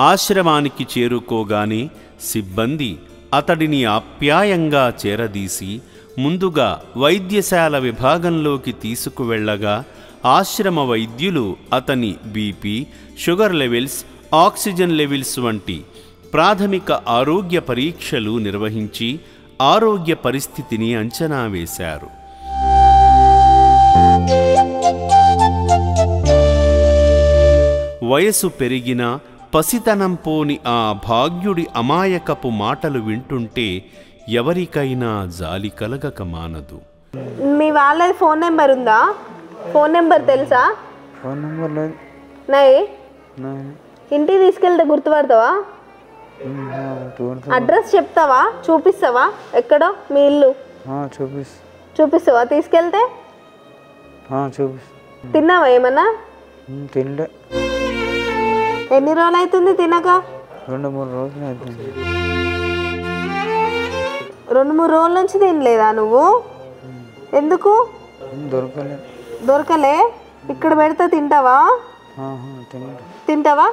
ఆశ్రమానికి చేరుకోగానే సిబ్బంది అతడిని ఆప్యాయంగా చేరదీసి ముందుగా వైద్యశాల విభాగంలోకి తీసుకువెళ్లగా ఆశ్రమ వైద్యులు అతని BP, sugar levels, oxygen levels వంటి ప్రాథమిక ఆరోగ్య పరీక్షలు నిర్వహించి ఆరోగ్య పరిస్థితిని అంచనా వేశారు. వయసు పెరిగిన పసితనం పోని ఆ భాగ్యుడి అమాయకపు మాటలు వింటుంటే ఎవరికైనా జాలి కలగక మానదు. మీ వాళ్ళది ఫోన్ నెంబర్ ఉందా? ఫోన్ నెంబర్ తెలుసా? ఫోన్ నెంబర్ లేదు. ఇంటికి తీసుకెళ్తే గుర్తుపడతావా? అడ్రస్ చెప్తావా? చూపిస్తావా? ఎక్కడో మీ ఇల్లు చూపిస్తావా? తీసుకెళ్తే తిన్నావా? ఏమన్నా తినలే. ఎన్ని రోజులు అవుతుంది తినక? 2-3 రోజులు అవుతుంది. 2-3 రోజుల నుంచి తినలేదా నువ్వు? ఎందుకు? దొరకలే. ఇక్కడ పెడితే తింటావా? తింటావా?